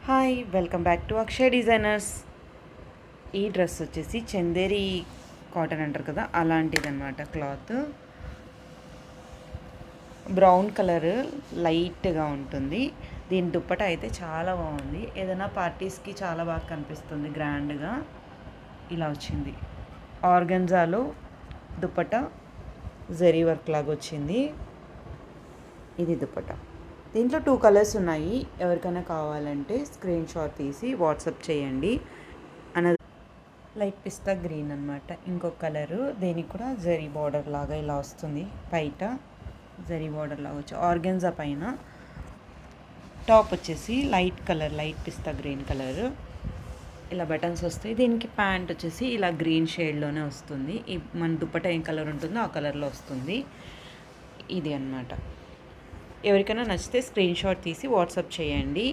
Hi welcome back to Akshay designers. ఈ dress వచ్చేసి Chanderi cotton అంటారు కదా, అలాంటిది అనమాట. క్లాత్ బ్రౌన్ కలర్ లైట్గా ఉంటుంది. దీని దుప్పట అయితే చాలా బాగుంది. ఏదైనా పార్టీస్కి చాలా బాగా కనిపిస్తుంది, గ్రాండ్గా ఇలా వచ్చింది. ఆర్గన్జాలో దుప్పట జరీ వర్క్ లాగా వచ్చింది. ఇది దుప్పట. దీంట్లో 2 కలర్స్ ఉన్నాయి. ఎవరికైనా కావాలంటే స్క్రీన్ షాట్ తీసి వాట్సాప్ చేయండి. లైట్ పిస్తా గ్రీన్ అనమాట. ఇంకొక కలరు, దీనికి కూడా జరీ బార్డర్ లాగా ఇలా వస్తుంది. బయట జరీ బార్డర్ లాగా వచ్చి ఆర్గెన్జా పైన టాప్ వచ్చేసి లైట్ కలర్, లైట్ పిస్తా గ్రీన్ కలర్. ఇలా బటన్స్ వస్తాయి. దీనికి ప్యాంట్ వచ్చేసి ఇలా గ్రీన్ షేడ్లోనే వస్తుంది. మన దుప్పట ఏం కలర్ ఉంటుందో ఆ కలర్లో వస్తుంది. ఇది అన్నమాట. ఎవరికైనా నచ్చితే స్క్రీన్ షాట్ తీసి వాట్సాప్ చేయండి.